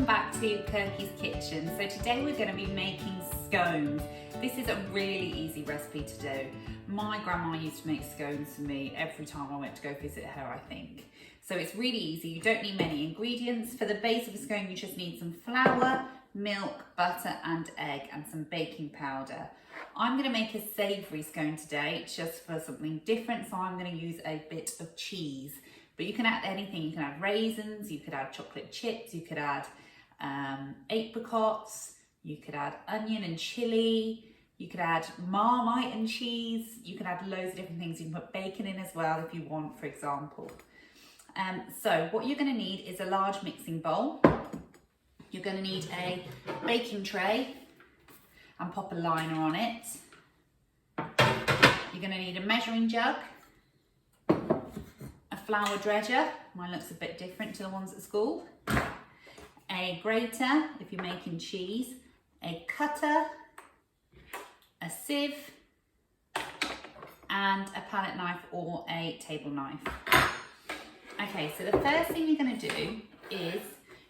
back to KIRKY'S kitchen. So today we're going to be making scones. This is a really easy recipe to do. My grandma used to make scones for me every time I went to go visit her, I think. So it's really easy. You don't need many ingredients. For the base of a scone, you just need some flour, milk, butter and egg and some baking powder. I'm going to make a savoury scone today just for something different, so I'm going to use a bit of cheese. But you can add anything. You can add raisins, you could add chocolate chips, you could add apricots, you could add onion and chilli, you could add Marmite and cheese, you can add loads of different things. You can put bacon in as well if you want, for example. So what you're going to need is a large mixing bowl. You're going to need a baking tray and pop a liner on it. You're going to need a measuring jug, a flour dredger, mine looks a bit different to the ones at school, a grater if you're making cheese, a cutter, a sieve, and a palette knife or a table knife. Okay, so the first thing you're going to do is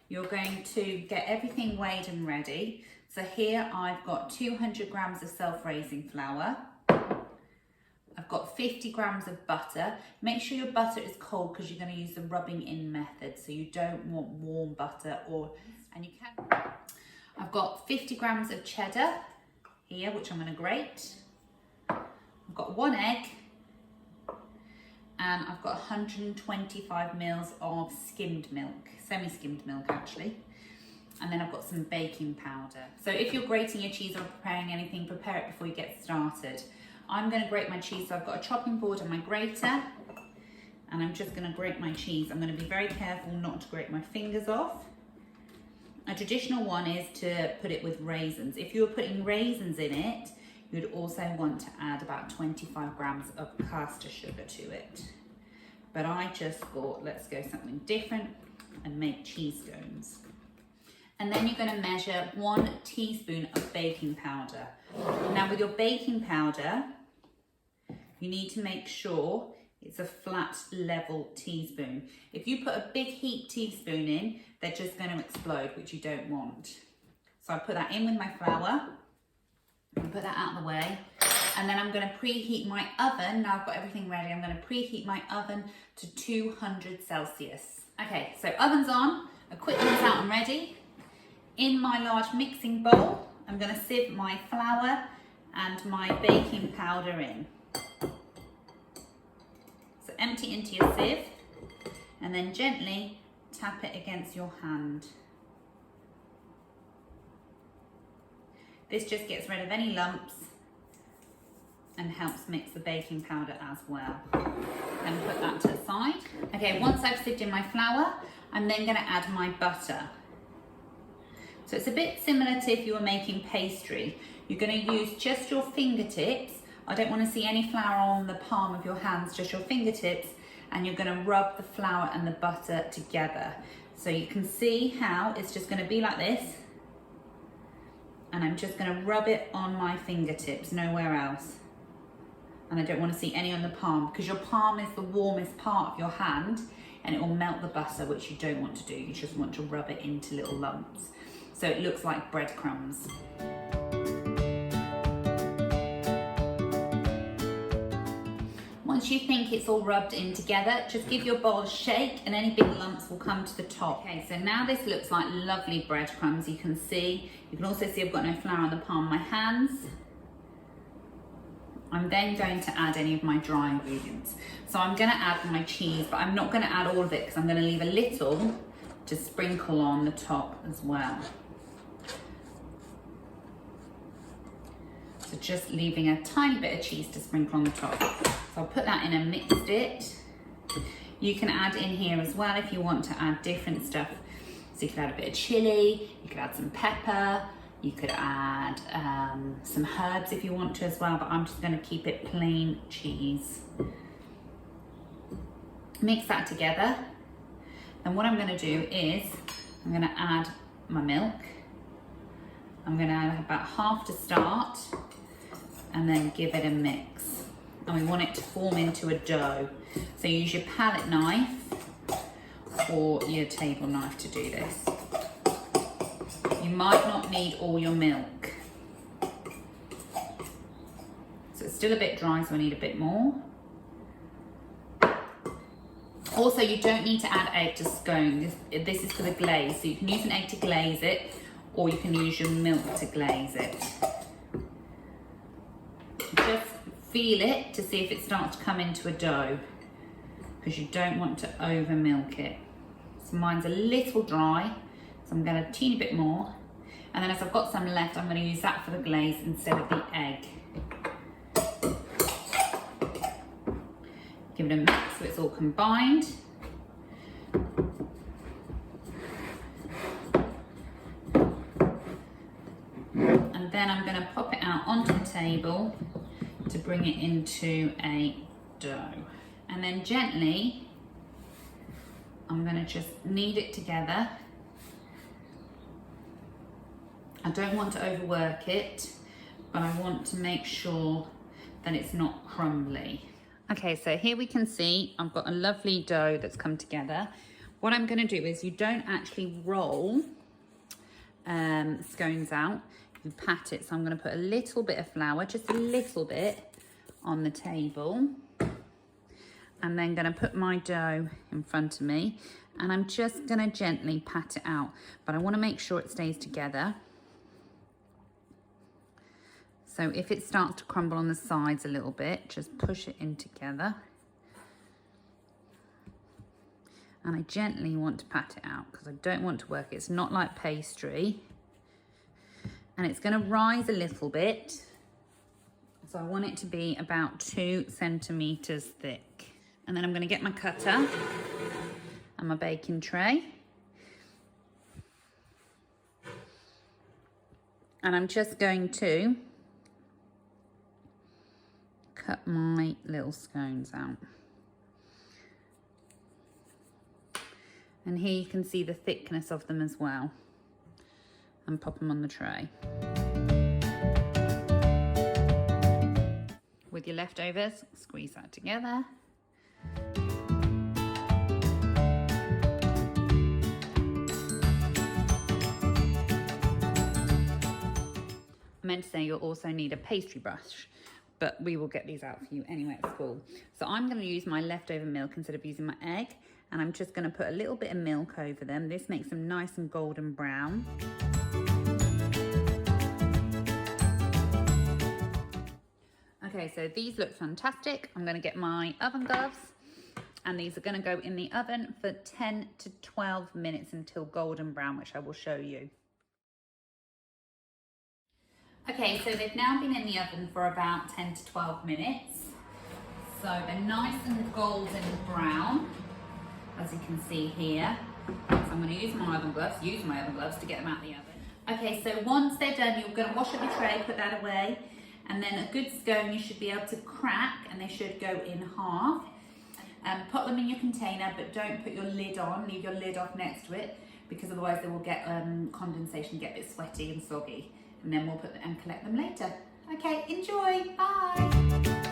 you're going to get everything weighed and ready. So here I've got 200 grams of self-raising flour. I've got 50 grams of butter. Make sure your butter is cold because you're going to use the rubbing in method. So you don't want warm butter and you can. I've got 50 grams of cheddar here, which I'm going to grate. I've got 1 egg. And I've got 125 mils of skimmed milk, semi-skimmed milk actually. And then I've got some baking powder. So if you're grating your cheese or preparing anything, prepare it before you get started. I'm going to grate my cheese, so I've got a chopping board and my grater. And I'm just going to grate my cheese. I'm going to be very careful not to grate my fingers off. A traditional one is to put it with raisins. If you were putting raisins in it, you'd also want to add about 25 grams of caster sugar to it. But I just thought, let's go something different and make cheese scones. And then you're going to measure 1 teaspoon of baking powder. Now with your baking powder, you need to make sure it's a flat level teaspoon. If you put a big heaped teaspoon in, they're just going to explode, which you don't want. So I put that in with my flour. And put that out of the way, and then I'm going to preheat my oven. Now I've got everything ready, I'm going to preheat my oven to 200 Celsius. Okay, so oven's on, equipment's out and ready. In my large mixing bowl, I'm going to sieve my flour and my baking powder in. So empty into your sieve and then gently tap it against your hand. This just gets rid of any lumps and helps mix the baking powder as well. Then put that to the side. Okay, once I've sieved in my flour, I'm then going to add my butter. So it's a bit similar to if you were making pastry. You're going to use just your fingertips. I don't want to see any flour on the palm of your hands, just your fingertips, and you're going to rub the flour and the butter together. So you can see how it's just going to be like this. And I'm just going to rub it on my fingertips, nowhere else. And I don't want to see any on the palm, because your palm is the warmest part of your hand and it will melt the butter, which you don't want to do. You just want to rub it into little lumps. So it looks like breadcrumbs. Once you think it's all rubbed in together, just give your bowl a shake and any big lumps will come to the top. Okay, so now this looks like lovely breadcrumbs. You can see. You can also see I've got no flour on the palm of my hands. I'm then going to add any of my dry ingredients. So I'm going to add my cheese, but I'm not going to add all of it because I'm going to leave a little to sprinkle on the top as well. So just leaving a tiny bit of cheese to sprinkle on the top. So I'll put that in and mixed it. You can add in here as well if you want to add different stuff. So you could add a bit of chilli, you could add some pepper, you could add some herbs if you want to as well, but I'm just going to keep it plain cheese. Mix that together. And what I'm going to do is I'm going to add my milk. I'm going to add about half to start and then give it a mix. And we want it to form into a dough. So use your palette knife or your table knife to do this. You might not need all your milk. So it's still a bit dry, so I need a bit more. Also, you don't need to add egg to scone. This is for the glaze, so you can use an egg to glaze it, or you can use your milk to glaze it. Just feel it to see if it starts to come into a dough, because you don't want to over milk it. So mine's a little dry, so I'm going to teeny bit more. And then as I've got some left, I'm going to use that for the glaze instead of the egg. Give it a mix so it's all combined. And then I'm going to pop it out onto the table to bring it into a dough. And then gently, I'm going to just knead it together. I don't want to overwork it, but I want to make sure that it's not crumbly. Okay, so here we can see I've got a lovely dough that's come together. What I'm going to do is, you don't actually roll scones out, you pat it. So I'm going to put a little bit of flour, just a little bit, on the table. And then going to put my dough in front of me, and I'm just going to gently pat it out, but I want to make sure it stays together. So if it starts to crumble on the sides a little bit, just push it in together. And I gently want to pat it out because I don't want to work it. It's not like pastry. And it's going to rise a little bit. So I want it to be about 2 centimeters thick. And then I'm going to get my cutter and my baking tray. And I'm just going to cut my little scones out. And here you can see the thickness of them as well. And pop them on the tray. With your leftovers, squeeze that together. I meant to say you'll also need a pastry brush, but we will get these out for you anyway at school. So I'm going to use my leftover milk instead of using my egg, and I'm just going to put a little bit of milk over them. This makes them nice and golden brown. Okay, so these look fantastic. I'm going to get my oven gloves, and these are going to go in the oven for 10 to 12 minutes until golden brown, which I will show you. Okay, so they've now been in the oven for about 10 to 12 minutes. So they're nice and golden brown, as you can see here. So I'm going to use my oven gloves to get them out of the oven. Okay, so once they're done, you're going to wash up your tray, put that away. And then a good scone you should be able to crack, and they should go in half. Put them in your container, but don't put your lid on. Leave your lid off next to it, because otherwise they will get condensation, get a bit sweaty and soggy. And then we'll put them and collect them later. Okay, enjoy, bye.